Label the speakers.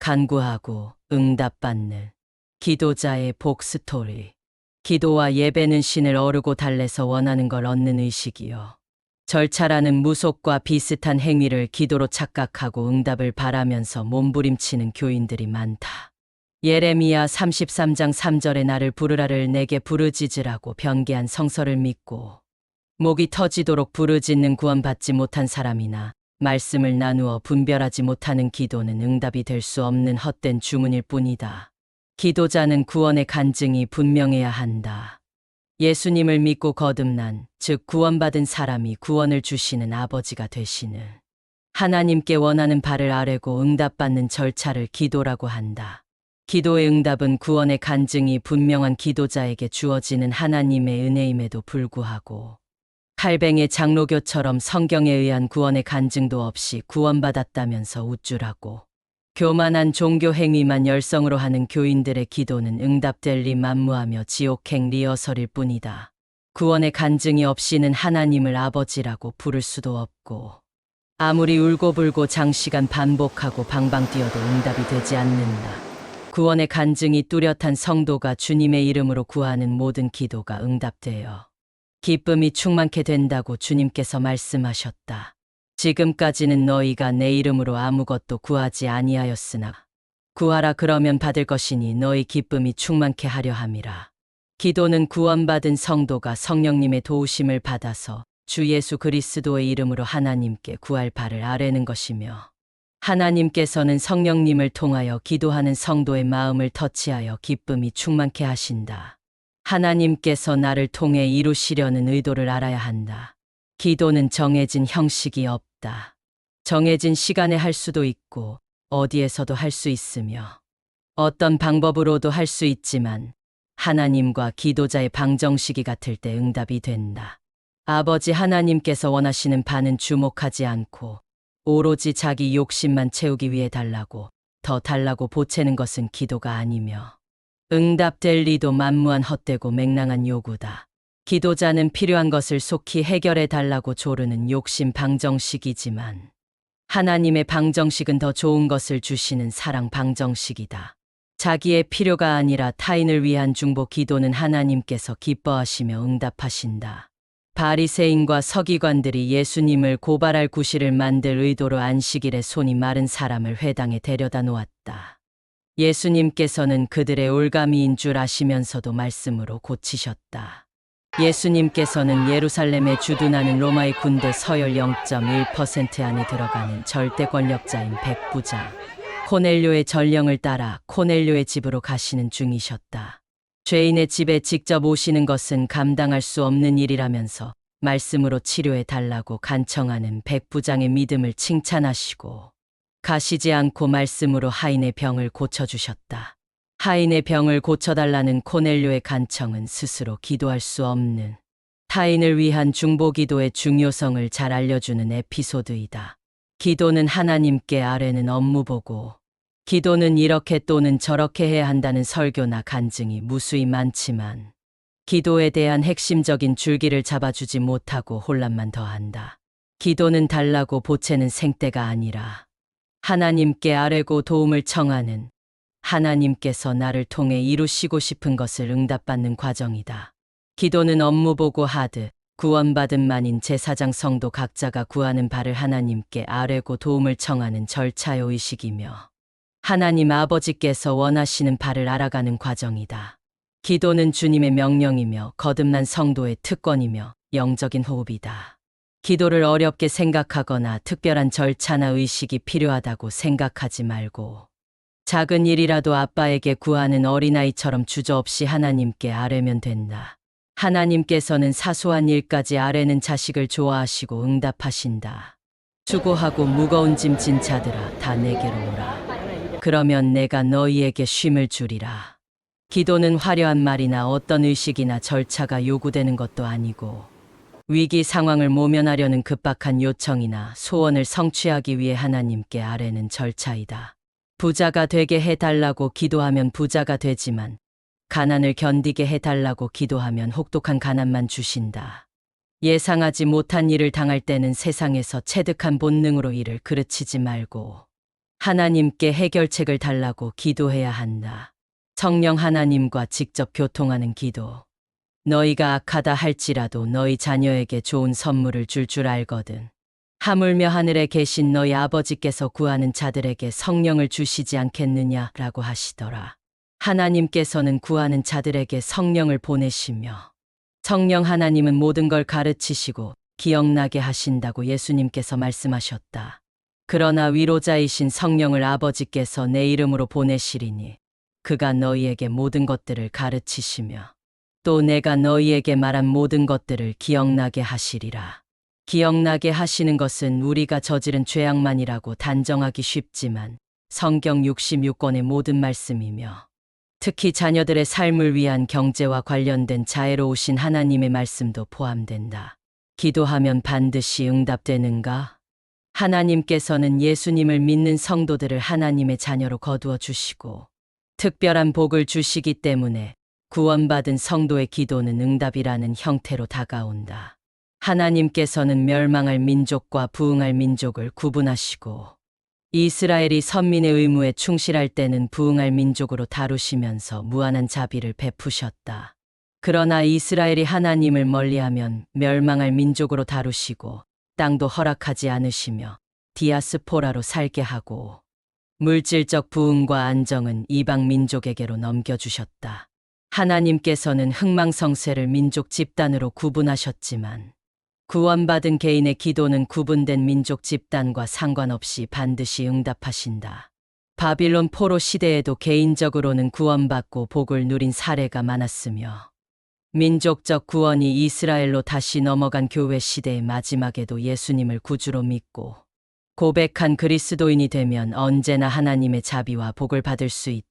Speaker 1: 간구하고 응답받는 기도자의 복 스토리. 기도와 예배는 신을 어르고 달래서 원하는 걸 얻는 의식이요. 절차라는 무속과 비슷한 행위를 기도로 착각하고 응답을 바라면서 몸부림치는 교인들이 많다. 예레미야 33장 3절에 나를 부르라를 내게 부르짖으라고 변개한 성서를 믿고 목이 터지도록 부르짖는 구원받지 못한 사람이나 말씀을 나누어 분별하지 못하는 기도는 응답이 될 수 없는 헛된 주문일 뿐이다. 기도자는 구원의 간증이 분명해야 한다. 예수님을 믿고 거듭난, 즉 구원받은 사람이 구원을 주시는 아버지가 되시는 하나님께 원하는 바를 아뢰고 응답받는 절차를 기도라고 한다. 기도의 응답은 구원의 간증이 분명한 기도자에게 주어지는 하나님의 은혜임에도 불구하고 칼뱅의 장로교처럼 성경에 의한 구원의 간증도 없이 구원받았다면서 우쭐하고 교만한 종교 행위만 열성으로 하는 교인들의 기도는 응답될 리 만무하며 지옥행 리허설일 뿐이다. 구원의 간증이 없이는 하나님을 아버지라고 부를 수도 없고 아무리 울고불고 장시간 반복하고 방방 뛰어도 응답이 되지 않는다. 구원의 간증이 뚜렷한 성도가 주님의 이름으로 구하는 모든 기도가 응답되어 기쁨이 충만케 된다고 주님께서 말씀하셨다. 지금까지는 너희가 내 이름으로 아무것도 구하지 아니하였으나 구하라 그러면 받을 것이니 너희 기쁨이 충만케 하려 함이라. 기도는 구원받은 성도가 성령님의 도우심을 받아서 주 예수 그리스도의 이름으로 하나님께 구할 바를 아뢰는 것이며 하나님께서는 성령님을 통하여 기도하는 성도의 마음을 터치하여 기쁨이 충만케 하신다. 하나님께서 나를 통해 이루시려는 의도를 알아야 한다. 기도는 정해진 형식이 없다. 정해진 시간에 할 수도 있고 어디에서도 할 수 있으며 어떤 방법으로도 할 수 있지만 하나님과 기도자의 방정식이 같을 때 응답이 된다. 아버지 하나님께서 원하시는 바는 주목하지 않고 오로지 자기 욕심만 채우기 위해 달라고 더 달라고 보채는 것은 기도가 아니며 응답될 리도 만무한 헛되고 맹랑한 요구다. 기도자는 필요한 것을 속히 해결해 달라고 조르는 욕심 방정식이지만 하나님의 방정식은 더 좋은 것을 주시는 사랑 방정식이다. 자기의 필요가 아니라 타인을 위한 중보 기도는 하나님께서 기뻐하시며 응답하신다. 바리새인과 서기관들이 예수님을 고발할 구실을 만들 의도로 안식일에 손이 마른 사람을 회당에 데려다 놓았다. 예수님께서는 그들의 올가미인 줄 아시면서도 말씀으로 고치셨다. 예수님께서는 예루살렘에 주둔하는 로마의 군대 서열 0.1% 안에 들어가는 절대 권력자인 백부장 코넬료의 전령을 따라 코넬료의 집으로 가시는 중이셨다. 죄인의 집에 직접 오시는 것은 감당할 수 없는 일이라면서 말씀으로 치료해 달라고 간청하는 백부장의 믿음을 칭찬하시고 가시지 않고 말씀으로 하인의 병을 고쳐주셨다. 하인의 병을 고쳐달라는 코넬료의 간청은 스스로 기도할 수 없는 타인을 위한 중보기도의 중요성을 잘 알려주는 에피소드이다. 기도는 하나님께 아뢰는 업무보고 기도는 이렇게 또는 저렇게 해야 한다는 설교나 간증이 무수히 많지만 기도에 대한 핵심적인 줄기를 잡아주지 못하고 혼란만 더한다. 기도는 달라고 보채는 생떼가 아니라 하나님께 아뢰고 도움을 청하는 하나님께서 나를 통해 이루시고 싶은 것을 응답받는 과정이다. 기도는 업무보고 하듯 구원받은 만인 제사장 성도 각자가 구하는 바를 하나님께 아뢰고 도움을 청하는 절차의 의식이며 하나님 아버지께서 원하시는 바를 알아가는 과정이다. 기도는 주님의 명령이며 거듭난 성도의 특권이며 영적인 호흡이다. 기도를 어렵게 생각하거나 특별한 절차나 의식이 필요하다고 생각하지 말고 작은 일이라도 아빠에게 구하는 어린아이처럼 주저없이 하나님께 아뢰면 된다. 하나님께서는 사소한 일까지 아뢰는 자식을 좋아하시고 응답하신다. 수고하고 무거운 짐 진 자들아 다 내게로 오라. 그러면 내가 너희에게 쉼을 주리라. 기도는 화려한 말이나 어떤 의식이나 절차가 요구되는 것도 아니고 위기 상황을 모면하려는 급박한 요청이나 소원을 성취하기 위해 하나님께 아뢰는 절차이다. 부자가 되게 해달라고 기도하면 부자가 되지만 가난을 견디게 해달라고 기도하면 혹독한 가난만 주신다. 예상하지 못한 일을 당할 때는 세상에서 체득한 본능으로 이를 그르치지 말고 하나님께 해결책을 달라고 기도해야 한다. 성령 하나님과 직접 교통하는 기도. 너희가 악하다 할지라도 너희 자녀에게 좋은 선물을 줄 알거든. 하물며 하늘에 계신 너희 아버지께서 구하는 자들에게 성령을 주시지 않겠느냐라고 하시더라. 하나님께서는 구하는 자들에게 성령을 보내시며 성령 하나님은 모든 걸 가르치시고 기억나게 하신다고 예수님께서 말씀하셨다. 그러나 위로자이신 성령을 아버지께서 내 이름으로 보내시리니 그가 너희에게 모든 것들을 가르치시며 또 내가 너희에게 말한 모든 것들을 기억나게 하시리라. 기억나게 하시는 것은 우리가 저지른 죄악만이라고 단정하기 쉽지만 성경 66권의 모든 말씀이며 특히 자녀들의 삶을 위한 경제와 관련된 자애로우신 하나님의 말씀도 포함된다. 기도하면 반드시 응답되는가? 하나님께서는 예수님을 믿는 성도들을 하나님의 자녀로 거두어 주시고 특별한 복을 주시기 때문에 구원받은 성도의 기도는 응답이라는 형태로 다가온다. 하나님께서는 멸망할 민족과 부흥할 민족을 구분하시고 이스라엘이 선민의 의무에 충실할 때는 부흥할 민족으로 다루시면서 무한한 자비를 베푸셨다. 그러나 이스라엘이 하나님을 멀리하면 멸망할 민족으로 다루시고 땅도 허락하지 않으시며 디아스포라로 살게 하고 물질적 부흥과 안정은 이방 민족에게로 넘겨주셨다. 하나님께서는 흥망성쇠를 민족 집단으로 구분하셨지만 구원받은 개인의 기도는 구분된 민족 집단과 상관없이 반드시 응답하신다. 바빌론 포로 시대에도 개인적으로는 구원받고 복을 누린 사례가 많았으며 민족적 구원이 이스라엘로 다시 넘어간 교회 시대의 마지막에도 예수님을 구주로 믿고 고백한 그리스도인이 되면 언제나 하나님의 자비와 복을 받을 수 있다.